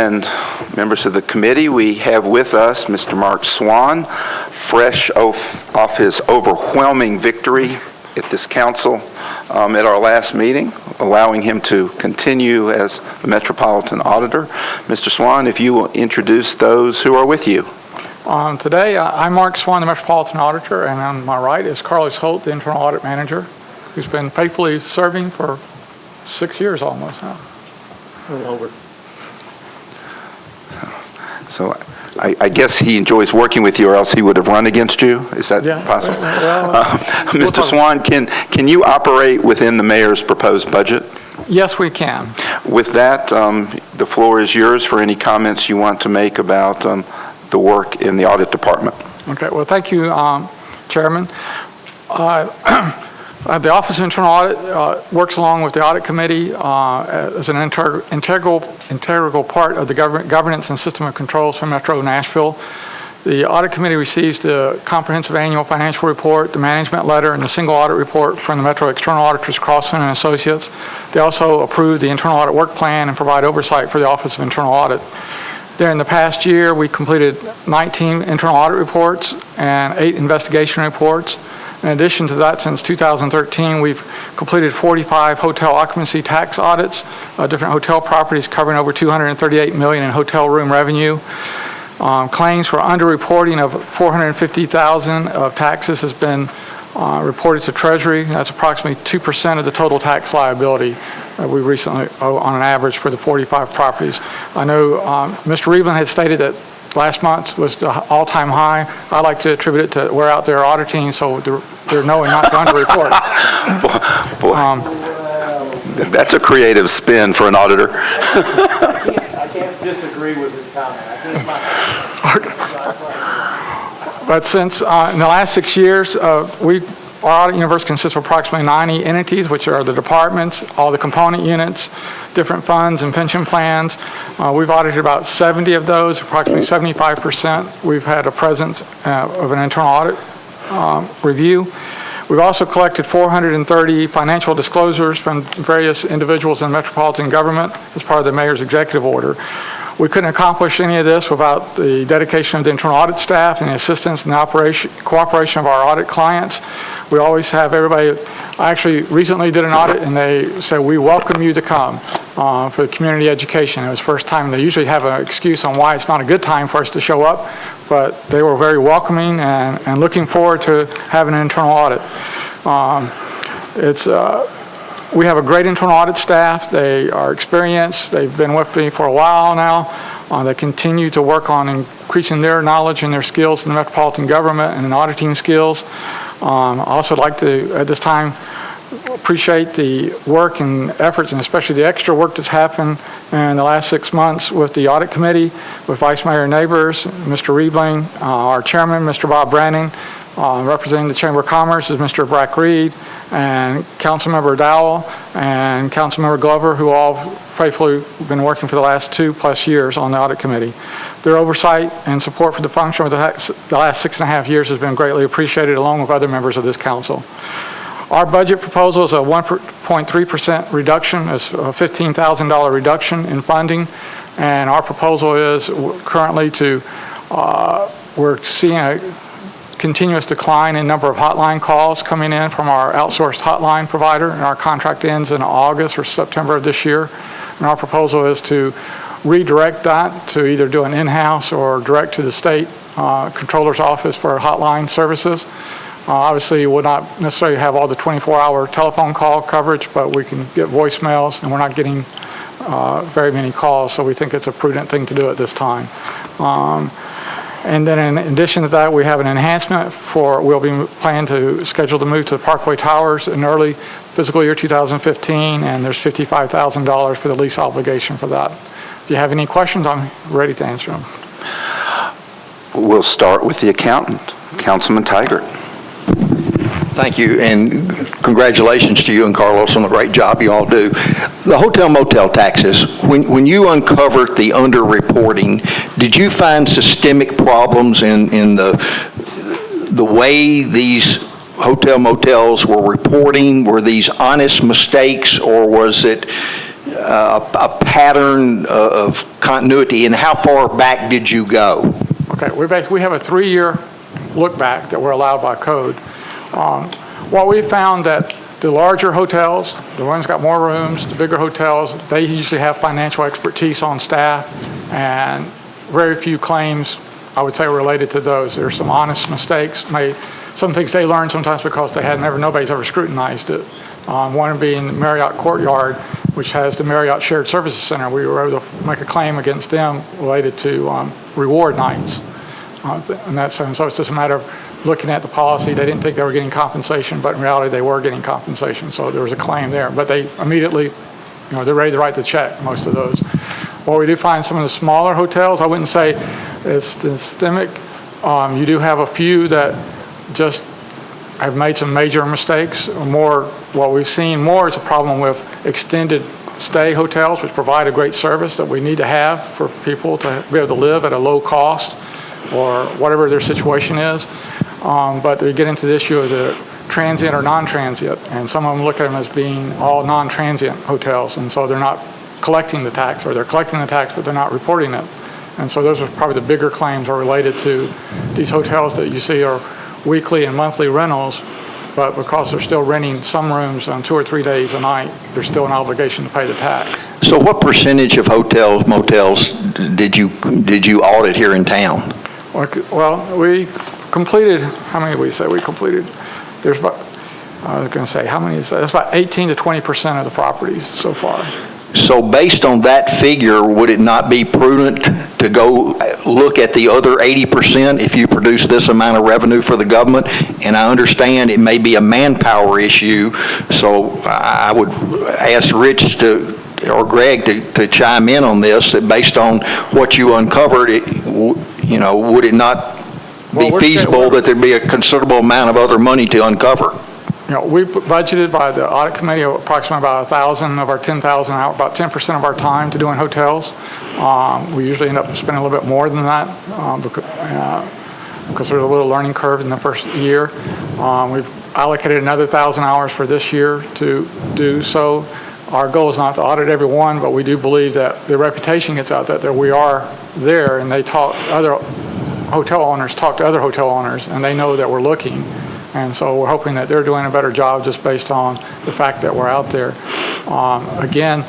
And members of the committee, we have with us Mr. Mark Swan, fresh off his overwhelming victory at this council at our last meeting, allowing him to continue as the Metropolitan Auditor. Mr. Swan, if you will introduce those who are with you. Today, I'm Mark Swan, the Metropolitan Auditor, and on my right is Carlos Holt, the Internal Audit Manager, who's been faithfully serving for 6 years almost now. A little over. So I guess he enjoys working with you, or else he would have run against you. Is that possible? Well, Mr. Swan, can you operate within the mayor's proposed budget? Yes, we can. With that, the floor is yours for any comments you want to make about the work in the audit department. Okay. Well, thank you, Chairman. The Office of Internal Audit works along with the Audit Committee as an integral part of the governance and system of controls for Metro Nashville. The Audit Committee receives the comprehensive annual financial report, the management letter, and the single audit report from the Metro External Auditors Crossman and Associates. They also approve the internal audit work plan and provide oversight for the Office of Internal Audit. During the past year, we completed 19 internal audit reports and 8 investigation reports. In addition to that, since 2013, we've completed 45 hotel occupancy tax audits, different hotel properties covering over $238 million in hotel room revenue. Claims for underreporting of $450,000 of taxes has been reported to Treasury. That's approximately 2% of the total tax liability we recently owe on an average for the 45 properties. I know Mr. Reebling had stated that last month was the all-time high. I like to attribute it to we're out there auditing, so they're knowing not to underreport. That's a creative spin for an auditor. I can't disagree with his comment. But since in the last 6 years, our audit universe consists of approximately 90 entities, which are the departments, all the component units, different funds and pension plans. We've audited about 70 of those, approximately 75%. We've had a presence of an internal audit review. We've also collected 430 financial disclosures from various individuals in metropolitan government as part of the mayor's executive order. We couldn't accomplish any of this without the dedication of the internal audit staff and the assistance and the cooperation of our audit clients. We always have everybody. I actually recently did an audit, and they said, we welcome you to come for community education. It was the first time. They usually have an excuse on why it's not a good time for us to show up, but they were very welcoming and looking forward to having an internal audit. We have a great internal audit staff. They are experienced. They've been with me for a while now. They continue to work on increasing their knowledge and their skills in the metropolitan government and in auditing skills. I also like to, at this time, appreciate the work and efforts, and especially the extra work that's happened in the last 6 months with the Audit Committee, with Vice Mayor Neighbors, Mr. Reebling, our Chairman, Mr. Bob Branning, representing the Chamber of Commerce is Mr. Brack Reed, and Councilmember Dowell and Councilmember Glover, who all faithfully been working for the last 2+ years on the Audit Committee. Their oversight and support for the function of the last 6.5 years has been greatly appreciated, along with other members of this council. Our budget proposal is a 1.3% reduction, is a $15,000 reduction in funding, and our proposal is currently we're seeing a continuous decline in number of hotline calls coming in from our outsourced hotline provider, and our contract ends in August or September of this year. And our proposal is to redirect that to either do an in-house or direct to the state controller's office for hotline services. Obviously, we'll not necessarily have all the 24-hour telephone call coverage, but we can get voicemails, and we're not getting very many calls, so we think it's a prudent thing to do at this time. And then in addition to that, we have an enhancement we'll be planning to schedule to move to the Parkway Towers in early fiscal year 2015, and there's $55,000 for the lease obligation for that. If you have any questions, I'm ready to answer them. We'll start with the accountant, Councilman Tigert. Thank you, and congratulations to you and Carlos on the great job you all do. The hotel motel taxes, when you uncovered the underreporting, did you find systemic problems in the way these hotel motels were reporting? Were these honest mistakes, or was it a pattern of continuity, and how far back did you go? Okay, we have a 3-year look back that we're allowed by code. What we found that the larger hotels, the ones got more rooms, the bigger hotels, they usually have financial expertise on staff, and very few claims, I would say, related to those. There's some honest mistakes made. Some things they learned sometimes because nobody's ever scrutinized it. One being Marriott Courtyard, which has the Marriott Shared Services Center. We were able to make a claim against them related to reward nights. In that sense, so it's just a matter of looking at the policy. They didn't think they were getting compensation, but in reality they were getting compensation. So there was a claim there. But they immediately, they're ready to write the check, most of those. Well, we do find some of the smaller hotels, I wouldn't say it's systemic. You do have a few that just have made some major mistakes. What we've seen more is a problem with extended stay hotels, which provide a great service that we need to have for people to be able to live at a low cost or whatever their situation is. But they get into the issue of the transient or non-transient, and some of them look at them as being all non-transient hotels, and so they're not collecting the tax, or they're collecting the tax but they're not reporting it. And so those are probably the bigger claims are related to these hotels that you see are weekly and monthly rentals, but because they're still renting some rooms on 2 or 3 days a night, there's still an obligation to pay the tax. So what percentage of hotels, motels did you audit here in town? Well, we completed, how many did we say we completed? There's about, I was going to say, how many is that? That's about 18 to 20% of the properties so far. So based on that figure, would it not be prudent to go look at the other 80% if you produce this amount of revenue for the government? And I understand it may be a manpower issue, so I would ask Rich or Greg to chime in on this, that based on what you uncovered, would it not be feasible that there'd be a considerable amount of other money to uncover? We budgeted by the audit committee approximately about 1,000 of our 10,000 hours, about 10% of our time to doing hotels. We usually end up spending a little bit more than that because there's a little learning curve in the first year. We've allocated another 1,000 hours for this year to do so. Our goal is not to audit every one, but we do believe that the reputation gets out that we are there, and other hotel owners talk to other hotel owners, and they know that we're looking. And so we're hoping that they're doing a better job just based on the fact that we're out there. Again,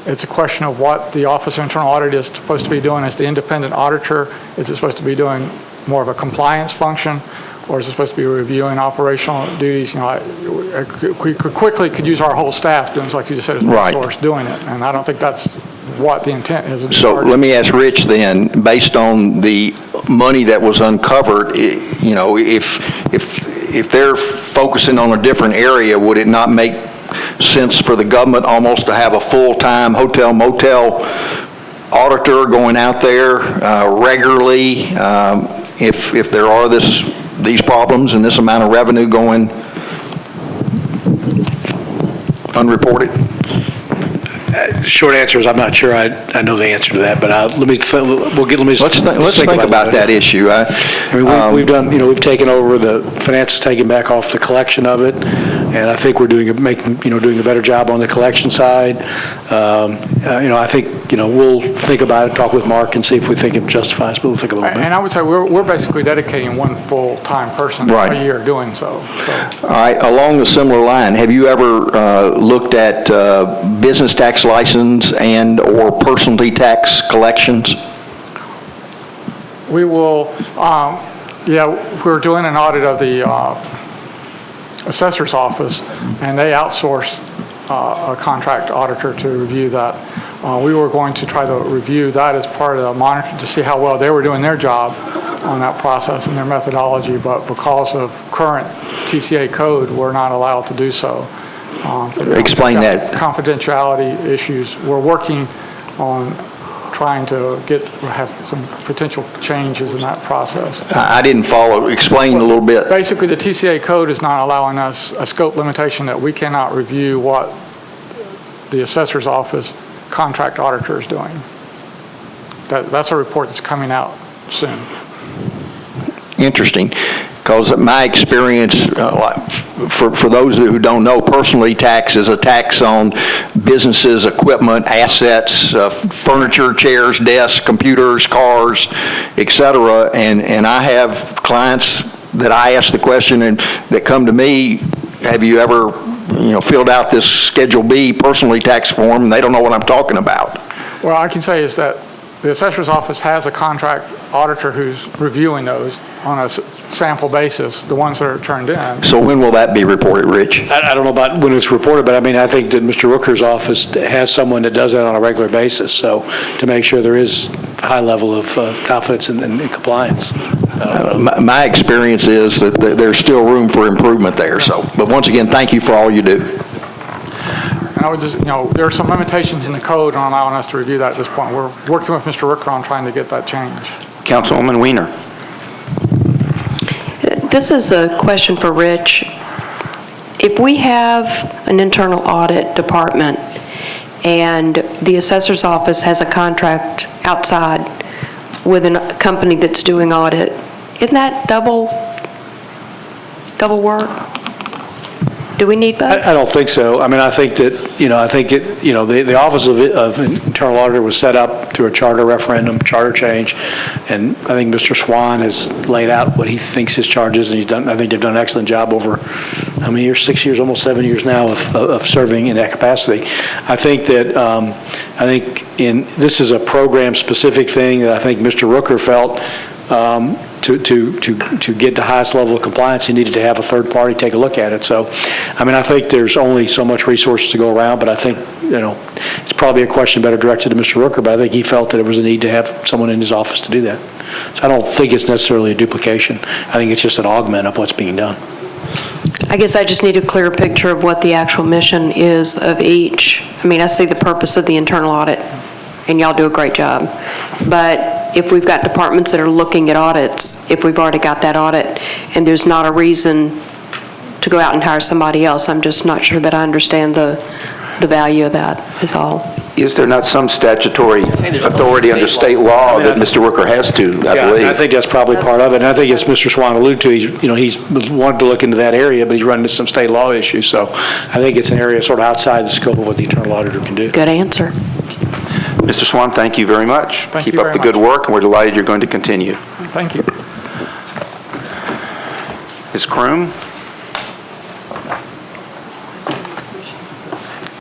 it's a question of what the Office of Internal Audit is supposed to be doing as the independent auditor. Is it supposed to be doing more of a compliance function, or is it supposed to be reviewing operational duties? We could use our whole staff doing, like you just said, as one source doing it. And I don't think that's what the intent is. So let me ask Rich then, based on the money that was uncovered, if they're focusing on a different area, would it not make sense for the government almost to have a full-time hotel motel auditor going out there regularly if there are these problems and this amount of revenue going unreported? Short answer is I'm not sure I know the answer to that, but let's think about that issue. We've done, we've taken over the finances, taken back off the collection of it, and I think we're doing a better job on the collection side. I think we'll think about it, talk with Mark, and see if we think it justifies. But we'll think a little bit. And I would say we're basically dedicating one full-time person a year doing so. All right. Along a similar line, have you ever looked at business tax license and or personality tax collections? We will, we're doing an audit of the Assessors Office, and they outsource a contract auditor to review that. We were going to try to review that as part of the monitor to see how well they were doing their job on that process and their methodology, but because of current TCA code, we're not allowed to do so. Explain that. Confidentiality issues. We're working on trying to have some potential changes in that process. I didn't follow. Explain a little bit. Basically, the TCA code is not allowing us a scope limitation that we cannot review what the Assessor's Office contract auditor is doing. That's a report that's coming out soon. Interesting, because my experience for those who don't know, personally tax is a tax on businesses, equipment, assets, furniture, chairs, desks, computers, cars, et cetera. And I have clients that I ask the question and that come to me, have you ever, filled out this Schedule B personally tax form, and they don't know what I'm talking about. Well, I can say is that the Assessor's Office has a contract auditor who's reviewing those on a sample basis, the ones that are turned in. So when will that be reported, Rich? I don't know about when it's reported, but I mean, I think that Mr. Rooker's office has someone that does that on a regular basis, so to make sure there is a high level of confidence and compliance. My experience is that there's still room for improvement there, so, but once again, thank you for all you do. And I would just, there are some limitations in the code on allowing us to review that at this point. We're working with Mr. Rooker on trying to get that changed. Councilwoman Weiner. This is a question for Rich. If we have an internal audit department and the assessor's office has a contract outside with a company that's doing audit, isn't that double work? Do we need both? I don't think so. I mean, I think that, the Office of Internal Auditor was set up through a charter referendum, charter change, and I think Mr. Swan has laid out what he thinks his charge is, and I think they've done an excellent job over, how many years? 6 years, almost 7 years now of serving in that capacity. I think that, this is a program-specific thing that I think Mr. Rooker felt to get the highest level of compliance, he needed to have a third party take a look at it. So, I mean, I think there's only so much resources to go around, but I think, it's probably a question better directed to Mr. Rooker, but I think he felt that there was a need to have someone in his office to do that. So I don't think it's necessarily a duplication. I think it's just an augment of what's being done. I guess I just need a clearer picture of what the actual mission is of each. I mean, I see the purpose of the internal audit, and y'all do a great job. But if we've got departments that are looking at audits, if we've already got that audit, and there's not a reason to go out and hire somebody else, I'm just not sure that I understand the value of that, is all. Is there not some statutory authority under state law that Mr. Rooker has to, I believe? I think that's probably part of it, and I think as Mr. Swan alluded to, he's wanted to look into that area, but he's run into some state law issues, so I think it's an area sort of outside the scope of what the internal auditor can do. Good answer. Mr. Swan, thank you very much. Thank you Keep up the good work, and we're delighted you're going to continue. Thank you. Ms. Kroom?